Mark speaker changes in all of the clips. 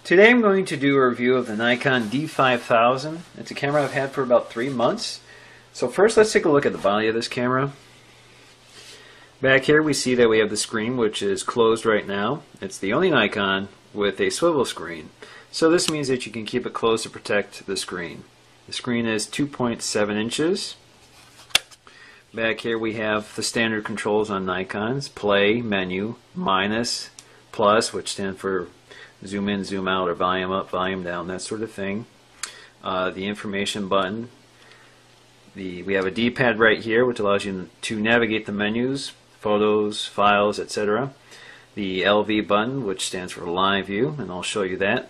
Speaker 1: Today I'm going to do a review of the Nikon D5000. It's a camera I've had for about 3 months. So first let's take a look at the body of this camera. Back here we see that we have the screen, which is closed right now. It's the only Nikon with a swivel screen. So this means that you can keep it closed to protect the screen. The screen is 2.7 inches. Back here we have the standard controls on Nikons: play, menu, minus, plus, which stand for zoom in, zoom out, or volume up, volume down, that sort of thing. The information button. We have a D-pad right here, which allows you to navigate the menus, photos, files, etc. The LV button, which stands for live view, and I'll show you that.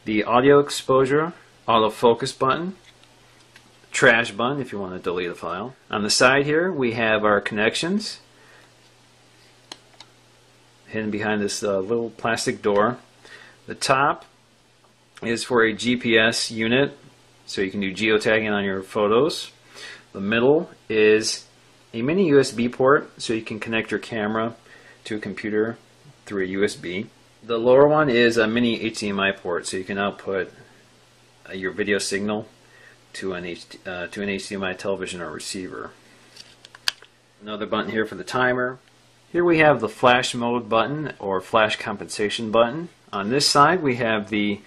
Speaker 1: The audio exposure, autofocus button, trash button if you want to delete a file. On the side here we have our connections, hidden behind this little plastic door. The top is for a GPS unit, so you can do geotagging on your photos. The middle is a mini USB port, so you can connect your camera to a computer through a USB. The lower one is a mini HDMI port, so you can output your video signal to an HDMI television or receiver. Another button here for the timer. Here we have the flash mode button, or flash compensation button. On this side we have the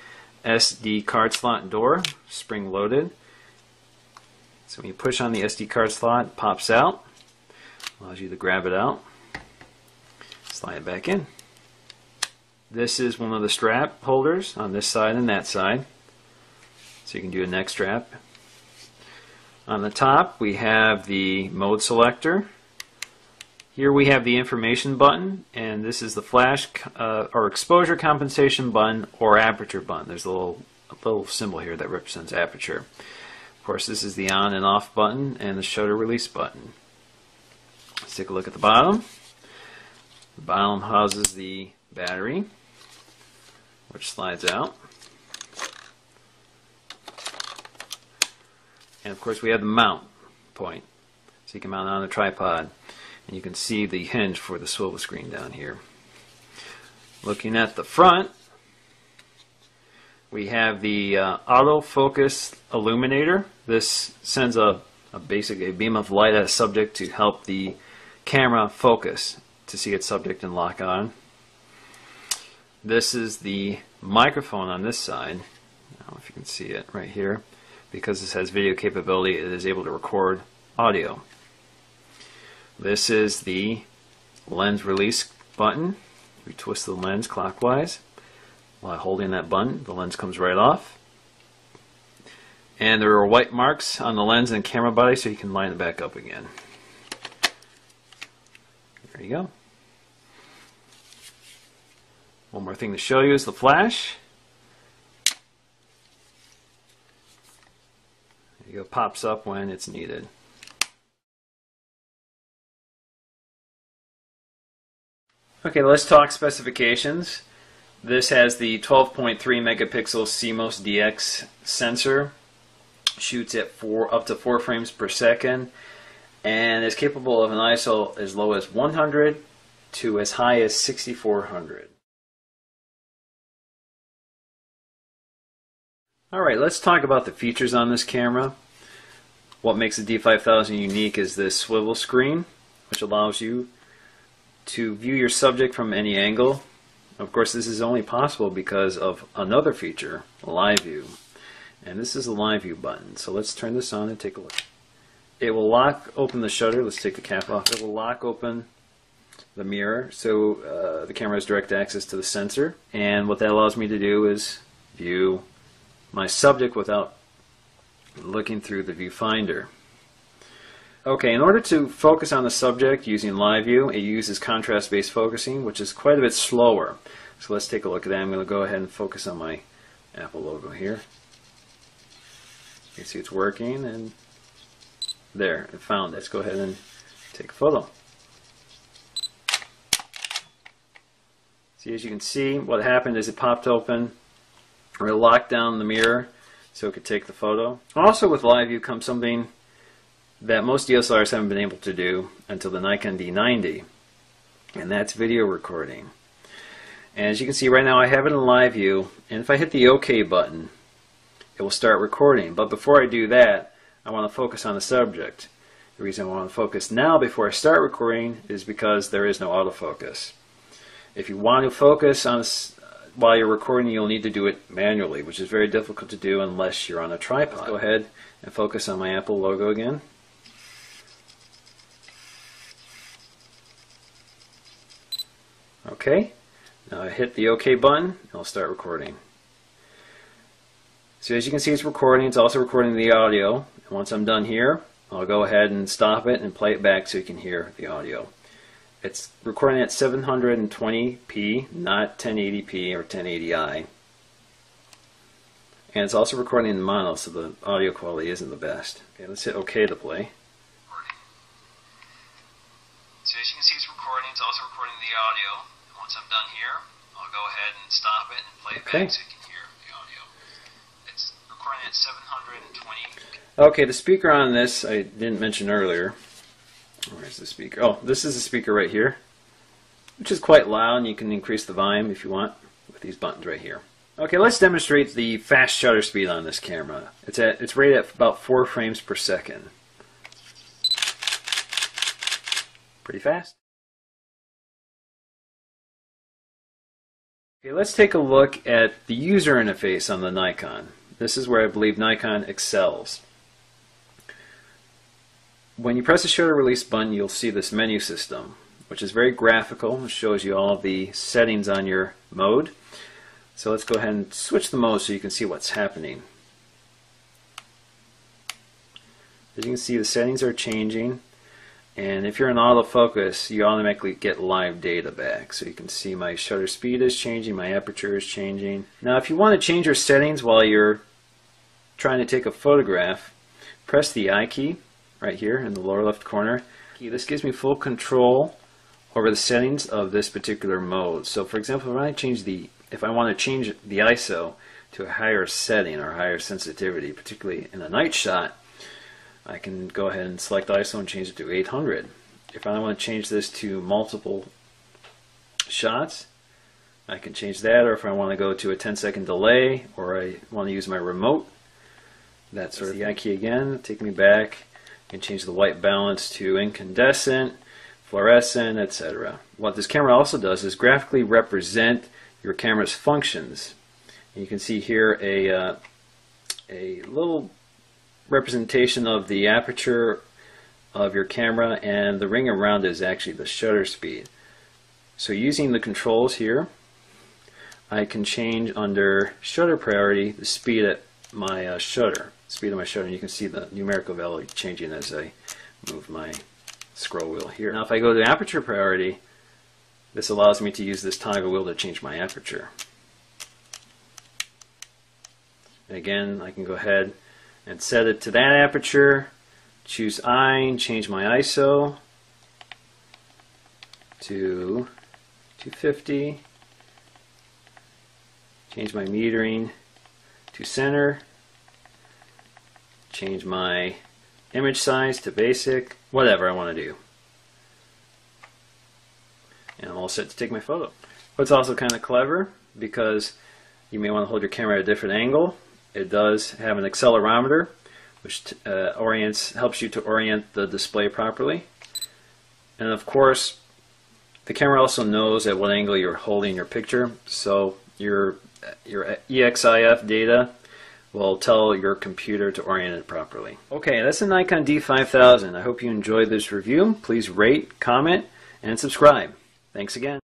Speaker 1: SD card slot door, spring loaded. So when you push on the SD card slot, it pops out, allows you to grab it out, slide it back in. This is one of the strap holders on this side and that side, so you can do a neck strap. On the top we have the mode selector. Here we have the information button, and this is the flash or exposure compensation button or aperture button. There's a little symbol here that represents aperture. Of course, this is the on and off button and the shutter release button. Let's take a look at the bottom. The bottom houses the battery, which slides out. And of course we have the mount point, so you can mount it on a tripod. And you can see the hinge for the swivel screen down here. Looking at the front, we have the autofocus illuminator. This sends a beam of light at a subject to help the camera focus to see its subject and lock on. This is the microphone on this side. I don't know if you can see it right here. Because this has video capability, it is able to record audio. This is the lens release button. We twist the lens clockwise. While holding that button, the lens comes right off. And there are white marks on the lens and camera body, so you can line it back up again. There you go. One more thing to show you is the flash. There you go, pops up when it's needed. Okay, let's talk specifications. This has the 12.3 megapixel CMOS DX sensor, shoots at up to 4 frames per second, and is capable of an ISO as low as 100 to as high as 6400. Alright, let's talk about the features on this camera. What makes the D5000 unique is this swivel screen, which allows you to view your subject from any angle. Of course, this is only possible because of another feature, live view. And this is the live view button. So let's turn this on and take a look. It will lock open the shutter. Let's take the cap off. It will lock open the mirror, so the camera has direct access to the sensor. And what that allows me to do is view my subject without looking through the viewfinder. Okay, in order to focus on the subject using live view, it uses contrast-based focusing, which is quite a bit slower. So let's take a look at that. I'm going to go ahead and focus on my Apple logo here. You can see it's working, and there, it found it. Let's go ahead and take a photo. See, as you can see, what happened is it popped open, or it locked down the mirror so it could take the photo. Also with live view comes something that most DSLRs haven't been able to do until the Nikon D90, and that's video recording. And as you can see right now I have it in live view, and if I hit the OK button it will start recording. But before I do that, I want to focus on the subject. The reason I want to focus now before I start recording is because there is no autofocus. If you want to focus on while you're recording, you'll need to do it manually, which is very difficult to do unless you're on a tripod. Let's go ahead and focus on my Apple logo again. Okay, now I hit the OK button and I'll start recording. So as you can see, it's recording. It's also recording the audio. And once I'm done here, I'll go ahead and stop it and play it back so you can hear the audio. It's recording at 720p, not 1080p or 1080i. And it's also recording in mono, so the audio quality isn't the best. Okay, let's hit OK to play. So as you can see, it's recording. It's also recording the audio. And once I'm done here, I'll go ahead and stop it and play it back so you can hear the audio. It's recording at 720. Okay, the speaker on this I didn't mention earlier. Where's the speaker? Oh, this is the speaker right here, which is quite loud, and you can increase the volume if you want with these buttons right here. Okay, let's demonstrate the fast shutter speed on this camera. It's rated at about 4 frames per second. Pretty fast. Okay, let's take a look at the user interface on the Nikon. This is where I believe Nikon excels. When you press the shutter release button, you'll see this menu system, which is very graphical. It shows you all of the settings on your mode. So let's go ahead and switch the mode so you can see what's happening. As you can see, the settings are changing, and if you're in autofocus, you automatically get live data back. So you can see my shutter speed is changing, my aperture is changing. Now if you want to change your settings while you're trying to take a photograph, press the I key right here in the lower left corner. This gives me full control over the settings of this particular mode. So for example, if I want to change the ISO to a higher setting or higher sensitivity, particularly in a night shot, I can go ahead and select ISO and change it to 800. If I want to change this to multiple shots, I can change that, or if I want to go to a 10-second delay, or I want to use my remote, that's sort of the I key again, take me back. You can change the white balance to incandescent, fluorescent, etc. What this camera also does is graphically represent your camera's functions. And you can see here a little representation of the aperture of your camera, and the ring around it is actually the shutter speed. So using the controls here, I can change under shutter priority the speed at my shutter. Speed of my shutter, and you can see the numerical value changing as I move my scroll wheel here. Now if I go to aperture priority, this allows me to use this toggle wheel to change my aperture. And again, I can go ahead and set it to that aperture, choose I, and change my ISO to 250, change my metering to center, change my image size to basic, whatever I want to do. And I'm all set to take my photo. What's also kind of clever, because you may want to hold your camera at a different angle, it does have an accelerometer which helps you to orient the display properly. And of course, the camera also knows at what angle you're holding your picture, so your EXIF data will tell your computer to orient it properly. Okay, that's the Nikon D5000. I hope you enjoyed this review. Please rate, comment, and subscribe. Thanks again.